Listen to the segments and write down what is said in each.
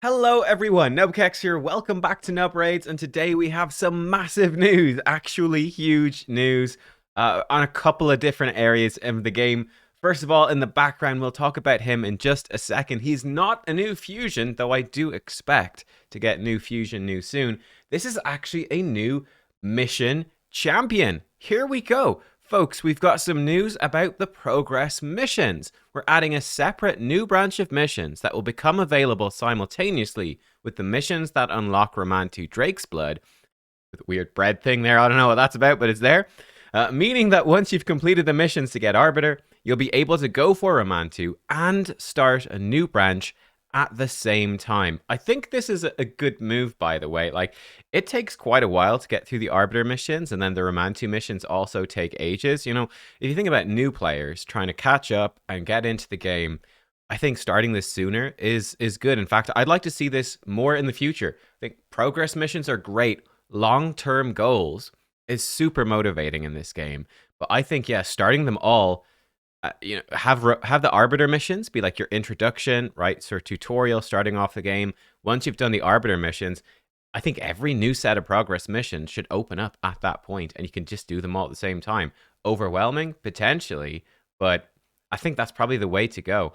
Hello everyone, nubkeks here, welcome back to Nub Raids, and today we have some massive news, actually huge news, on a couple of different areas of the game. First of all, in the background, we'll talk about him in just a second. He's not a new fusion, though I do expect to get new fusion new soon. This is actually a new mission champion. Here we go. Folks, we've got some news about the progress missions. We're adding a separate new branch of missions that will become available simultaneously with the missions that unlock Romantu Drake's Blood. With a weird bread thing there, I don't know what that's about, but it's there. Meaning that once you've completed the missions to get Arbiter, you'll be able to go for Romantu and start a new branch at the same time. I think this is a good move, by the way. Like, it takes quite a while to get through the Arbiter missions, and then the Romantu missions also take ages. You know, if you think about new players trying to catch up and get into the game, I think starting this sooner is good. In fact, I'd like to see this more in the future. I think progress missions are great. Long-term goals is super motivating in this game. But I think, yeah, starting them all, have the Arbiter missions be like your introduction, right? So tutorial starting off the game. Once you've done the Arbiter missions, I think every new set of progress missions should open up at that point, and you can just do them all at the same time. Overwhelming, potentially, but I think that's probably the way to go.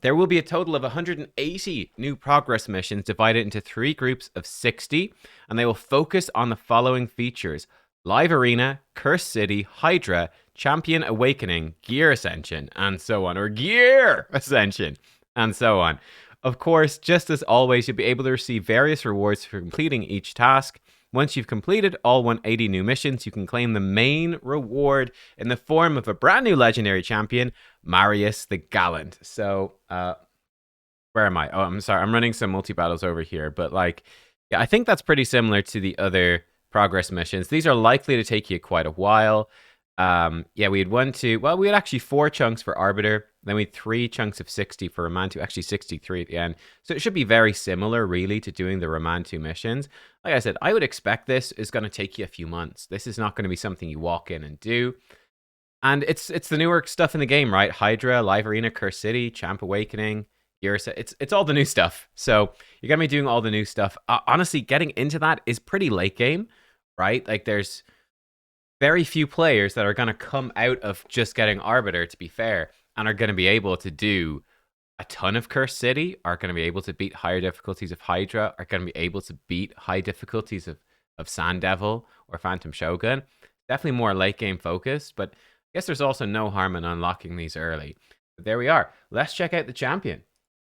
There will be a total of 180 new progress missions divided into 3 groups of 60, and they will focus on the following features: Live Arena, Cursed City, Hydra, Champion Awakening, Gear Ascension, and so on. Or Gear Ascension, and so on. Of course, just as always, you'll be able to receive various rewards for completing each task. Once you've completed all 180 new missions, you can claim the main reward in the form of a brand new legendary champion, Marius the Gallant. So, where am I? Oh, I'm sorry. I'm running some multi-battles over here. But, like, yeah, I think that's pretty similar to the other progress missions. These are likely to take you quite a while. Yeah, we had we had actually 4 chunks for Arbiter. Then we had 3 chunks of 60 for Romantu, actually 63 at the end. So it should be very similar, really, to doing the Romantu missions. Like I said, I would expect this is going to take you a few months. This is not going to be something you walk in and do. And it's the newer stuff in the game, right? Hydra, Live Arena, Cursed City, Champ Awakening, it's all the new stuff. So you're going to be doing all the new stuff. Honestly, getting into that is pretty late game, right? Like, there's very few players that are going to come out of just getting Arbiter, to be fair, and are going to be able to do a ton of Cursed City, are going to be able to beat higher difficulties of Hydra, are going to be able to beat high difficulties of Sand Devil or Phantom Shogun. Definitely more late game focused, but I guess there's also no harm in unlocking these early. But there we are. Let's check out the champion.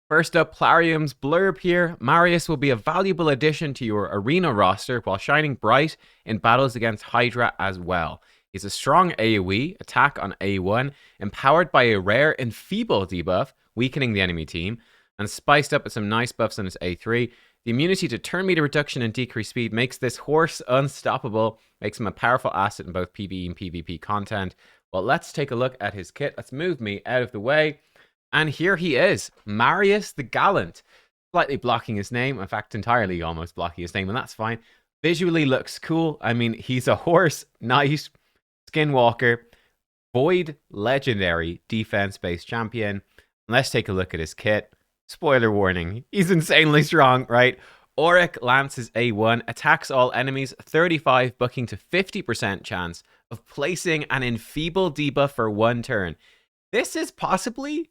First up, Plarium's blurb here. Marius will be a valuable addition to your arena roster while shining bright in battles against Hydra as well. He's a strong AoE, attack on A1, empowered by a rare Enfeeble debuff, weakening the enemy team, and spiced up with some nice buffs on his A3. The immunity to turn meter reduction and decreased speed makes this horse unstoppable, makes him a powerful asset in both PvE and PvP content. Well, let's take a look at his kit. Let's move me out of the way. And here he is, Marius the Gallant. Slightly blocking his name, in fact, entirely almost blocking his name, and that's fine. Visually looks cool. I mean, he's a horse, knight, skinwalker, void legendary defense-based champion. Let's take a look at his kit. Spoiler warning, he's insanely strong, right? Auric Lance's A1 attacks all enemies, 35 bucking to 50% chance of placing an Enfeeble debuff for 1 turn. This is possibly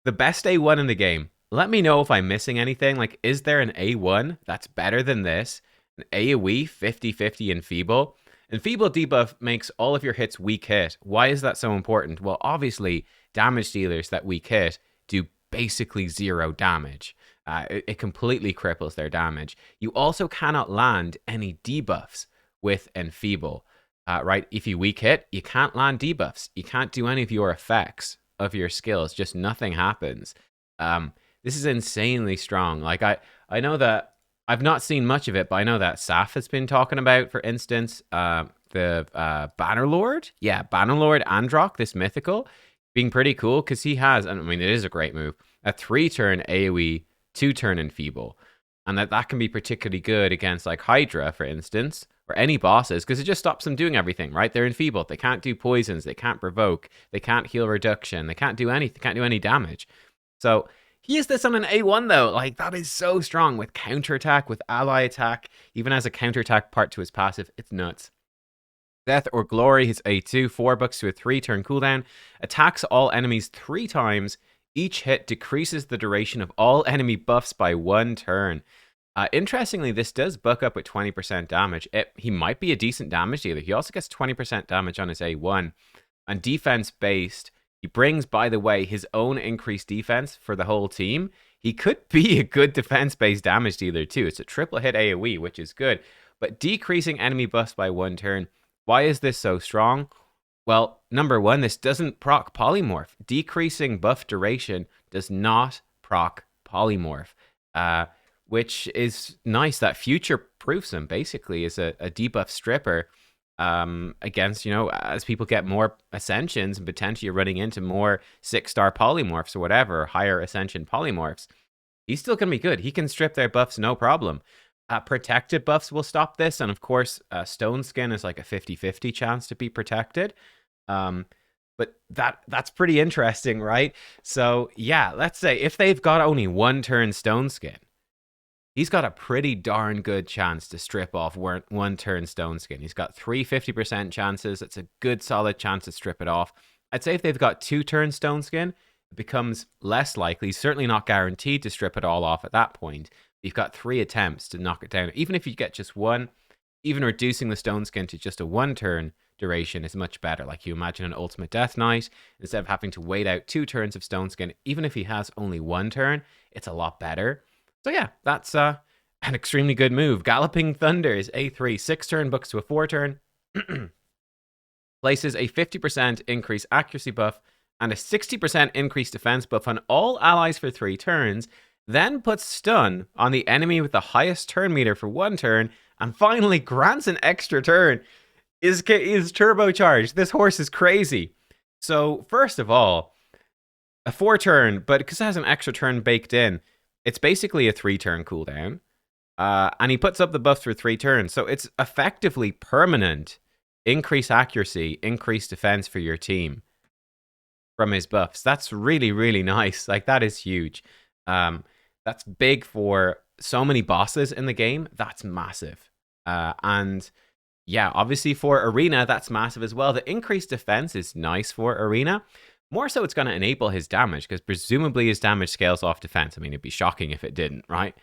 the best A1 in the game. Let me know if I'm missing anything. Like, is there an A1 that's better than this? An AoE 50-50 Enfeeble? Enfeeble debuff makes all of your hits weak hit. Why is that so important? Well, obviously, damage dealers that weak hit do basically 0 damage. It completely cripples their damage. You also cannot land any debuffs with Enfeeble. Right? If you weak hit, you can't land debuffs. You can't do any of your effects of your skills. Just nothing happens. This is insanely strong. Like, I know that I've not seen much of it, but I know that Saf has been talking about, for instance, the Bannerlord. Yeah, Bannerlord Androck, this mythical, being pretty cool because he has, and I mean, it is a great move, a 3-turn AoE, 2-turn Enfeeble. And that can be particularly good against, like, Hydra, for instance, or any bosses, because it just stops them doing everything, right? They're enfeebled. They can't do poisons. They can't provoke. They can't heal reduction. They can't do anything. Can't do any damage. So He used this on an A1 though. Like, that is so strong with counterattack, with ally attack, even as a counterattack part to his passive. It's nuts. Death or Glory, his A2, 4 bucks to a 3-turn cooldown. Attacks all enemies 3 times. Each hit decreases the duration of all enemy buffs by 1 turn. Interestingly, this does buck up with 20% damage. He might be a decent damage dealer. He also gets 20% damage on his A1. And defense-based, he brings, by the way, his own increased defense for the whole team. He could be a good defense-based damage dealer too. It's a triple hit AoE, which is good. But decreasing enemy buffs by 1 turn. Why is this so strong? Well, number one, this doesn't proc polymorph. Decreasing buff duration does not proc polymorph, which is nice. That future-proofs him, basically, as a debuff stripper against, as people get more ascensions and potentially you're running into more 6-star polymorphs or whatever, or higher ascension polymorphs. He's still going to be good. He can strip their buffs, no problem. Protected buffs will stop this, and of course, Stone Skin is like a 50-50 chance to be protected. But that's pretty interesting, right? So yeah, let's say if they've got only 1 turn Stone Skin, he's got a pretty darn good chance to strip off 1 turn Stone Skin. He's got 3 50% chances. It's a good solid chance to strip it off. I'd say if they've got 2 turn Stone Skin, it becomes less likely, certainly not guaranteed to strip it all off at that point. You've got 3 attempts to knock it down. Even if you get just 1, even reducing the Stone Skin to just a 1 turn duration is much better. Like, you imagine an Ultimate Death Knight, instead of having to wait out 2 turns of Stone Skin, even if he has only 1 turn, it's a lot better. So yeah, that's an extremely good move. Galloping Thunder is A3, 6-turn bucks to a 4-turn. Places a 50% increased accuracy buff and a 60% increased defense buff on all allies for 3 turns. Then puts stun on the enemy with the highest turn meter for 1 turn, and finally grants an extra turn. Is turbocharged. This horse is crazy. So first of all, a 4-turn, but because it has an extra turn baked in, it's basically a 3-turn cooldown. And he puts up the buffs for 3 turns, so it's effectively permanent increased accuracy, increased defense for your team from his buffs. That's really, really nice. Like, that is huge. That's big for so many bosses in the game. That's massive. And yeah, obviously for Arena, that's massive as well. The increased defense is nice for Arena. More so, it's going to enable his damage, because presumably his damage scales off defense. I mean, it'd be shocking if it didn't, right?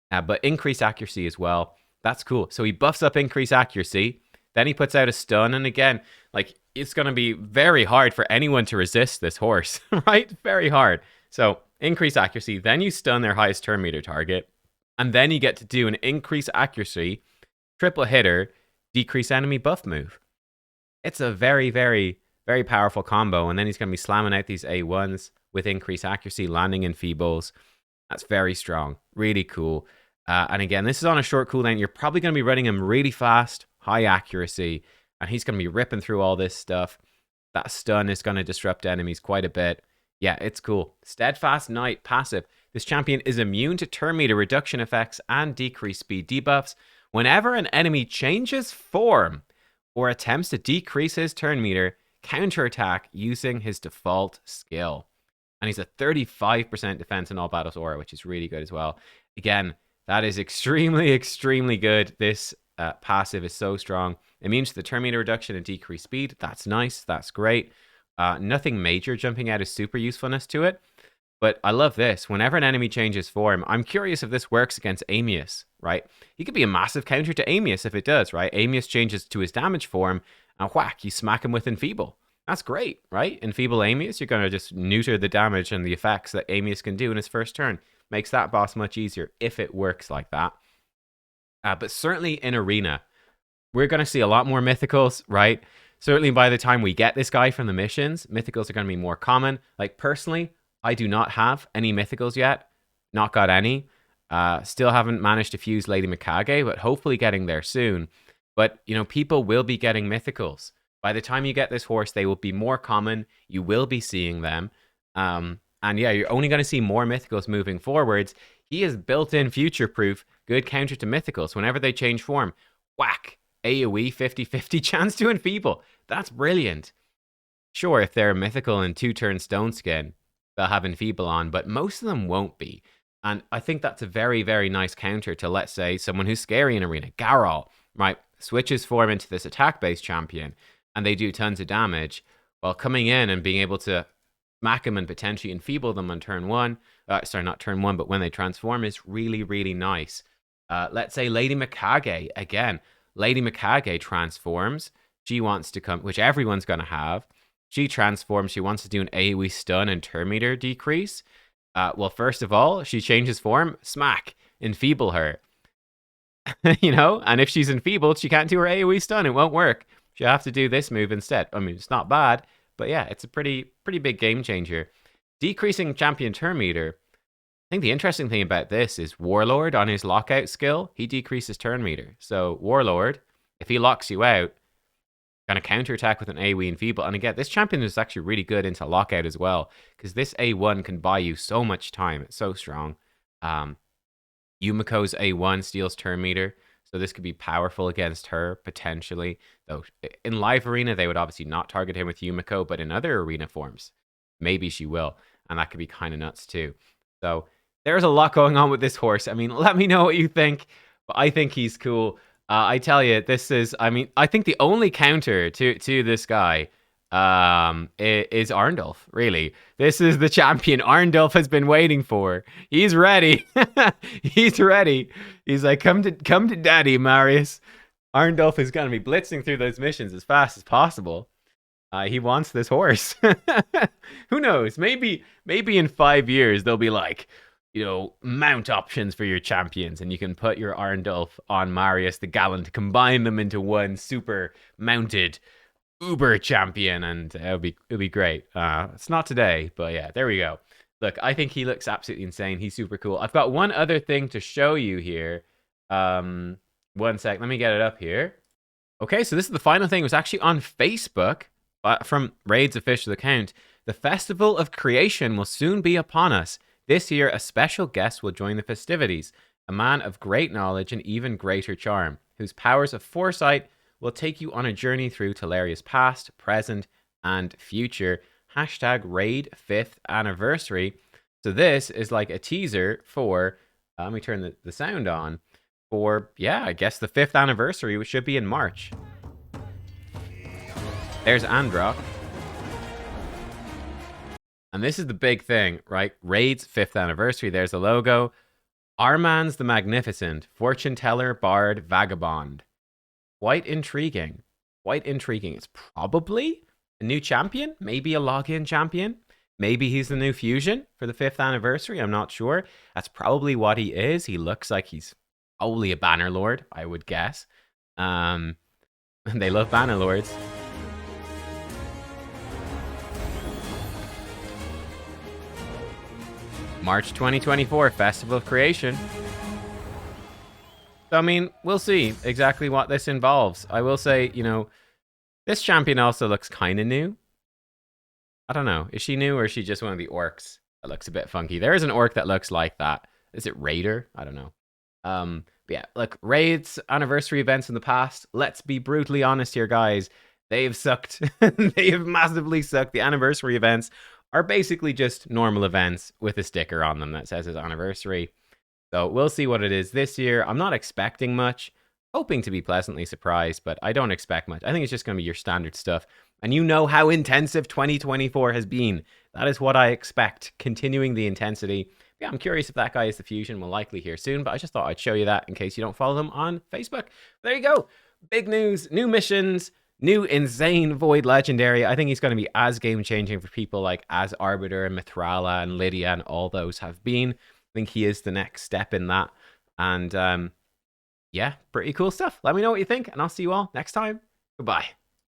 But increased accuracy as well. That's cool. So he buffs up increased accuracy. Then he puts out a stun. And again, like, it's going to be very hard for anyone to resist this horse, right? Very hard. So increase accuracy, then you stun their highest turn meter target, and then you get to do an increase accuracy, triple hitter, decrease enemy buff move. It's a very, very, very powerful combo, and then he's going to be slamming out these A1s with increased accuracy, landing in feebles. That's very strong, really cool. And again, this is on a short cooldown. You're probably going to be running him really fast, high accuracy, and he's going to be ripping through all this stuff. That stun is going to disrupt enemies quite a bit. Yeah, it's cool. Steadfast Knight passive. This champion is immune to turn meter reduction effects and decreased speed debuffs whenever an enemy changes form or attempts to decrease his turn meter, counterattack using his default skill. And he's a 35% defense in all battles aura, which is really good as well. Again, that is extremely, extremely good. This passive is so strong. Immune to the turn meter reduction and decreased speed. That's nice. That's great. Nothing major jumping out of super usefulness to it. But I love this. Whenever an enemy changes form, I'm curious if this works against Amius, right? He could be a massive counter to Amius if it does, right? Amius changes to his damage form, and whack, you smack him with Enfeeble. That's great, right? Enfeeble Amius, you're going to just neuter the damage and the effects that Amius can do in his first turn. Makes that boss much easier if it works like that. But certainly in Arena, we're going to see a lot more Mythicals, right? Certainly by the time we get this guy from the missions, Mythicals are going to be more common. Like, personally, I do not have any Mythicals yet. Not got any. Still haven't managed to fuse Lady Mikage, but hopefully getting there soon. But, people will be getting Mythicals. By the time you get this horse, they will be more common. You will be seeing them. And yeah, you're only going to see more Mythicals moving forwards. He is built-in future-proof, good counter to Mythicals. Whenever they change form, whack, AoE 50-50 chance to Enfeeble. That's brilliant. Sure, if they're mythical and 2-turn Stone Skin, they'll have Enfeeble on, but most of them won't be. And I think that's a very, very nice counter to, let's say, someone who's scary in Arena. Garol, right? Switches form into this attack-based champion, and they do tons of damage, while coming in and being able to smack them and potentially enfeeble them on turn one. Sorry, not turn one, but when they transform is really, really nice. Let's say Lady Mikage, again. Lady Mikage transforms. She wants to come, which everyone's going to have. She transforms. She wants to do an AoE stun and turn meter decrease. Well, first of all, she changes form. Smack. Enfeeble her. You know? And if she's enfeebled, she can't do her AoE stun. It won't work. She'll have to do this move instead. I mean, it's not bad. But yeah, it's a pretty big game changer. Decreasing champion turn meter. I think the interesting thing about this is Warlord on his lockout skill, he decreases turn meter. So Warlord, if he locks you out, gonna counterattack with an AoE Enfeeble. And again, this champion is actually really good into lockout as well, because this A1 can buy you so much time. It's so strong. Yumiko's A1 steals turn meter, so this could be powerful against her, potentially. Though in live arena, they would obviously not target him with Yumiko, but in other arena forms, maybe she will. And that could be kind of nuts too. So there's a lot going on with this horse. I mean, let me know what you think. But I think he's cool. I tell you, this is, I mean, I think the only counter to this guy is Arndulf, really. This is the champion Arndulf has been waiting for. He's ready. He's ready. He's like, come to daddy, Marius. Arndulf is going to be blitzing through those missions as fast as possible. He wants this horse. Who knows? Maybe in 5 years they'll be like, you know, mount options for your champions, and you can put your Arndulf on Marius the Gallant, combine them into one super mounted uber champion, and it'll be great. It's not today, but yeah, there we go. Look, I think he looks absolutely insane. He's super cool. I've got one other thing to show you here. 1 sec. Let me get it up here. Okay, so this is the final thing. It was actually on Facebook. From Raid's official account, the Festival of Creation will soon be upon us. This year, a special guest will join the festivities, a man of great knowledge and even greater charm, whose powers of foresight will take you on a journey through Teleria's past, present, and future. Hashtag Raid 5th anniversary. So this is like a teaser for, let me turn the sound on, for, yeah, I guess the 5th anniversary, which should be in March. There's Androck. And this is the big thing, right? Raid's 5th anniversary. There's the logo. Armand's the Magnificent. Fortune Teller, Bard, Vagabond. Quite intriguing. Quite intriguing. It's probably a new champion. Maybe a login champion. Maybe he's the new fusion for the 5th anniversary. I'm not sure. That's probably what he is. He looks like he's probably a Banner Lord, I would guess. They love Banner Lords. March 2024, Festival of Creation. So, I mean, we'll see exactly what this involves. I will say, you know, this champion also looks kind of new. I don't know. Is she new or is she just one of the orcs that looks a bit funky? There is an orc that looks like that. Is it Raider? I don't know. But yeah, look, Raid's anniversary events in the past, let's be brutally honest here, guys. They've sucked. They have massively sucked. The anniversary events are basically just normal events with a sticker on them that says it's anniversary. So we'll see what it is this year. I'm not expecting much, hoping to be pleasantly surprised, but I don't expect much. I think it's just going to be your standard stuff. And you know how intensive 2024 has been. That is what I expect, continuing the intensity. Yeah, I'm curious if that guy is the fusion. We'll likely hear soon, but I just thought I'd show you that in case you don't follow them on Facebook. There you go. Big news, new missions, new insane Void Legendary. I think he's going to be as game-changing for people like as Arbiter and Mithrala and Lydia and all those have been. I think he is the next step in that. And yeah, pretty cool stuff. Let me know what you think, and I'll see you all next time. Goodbye.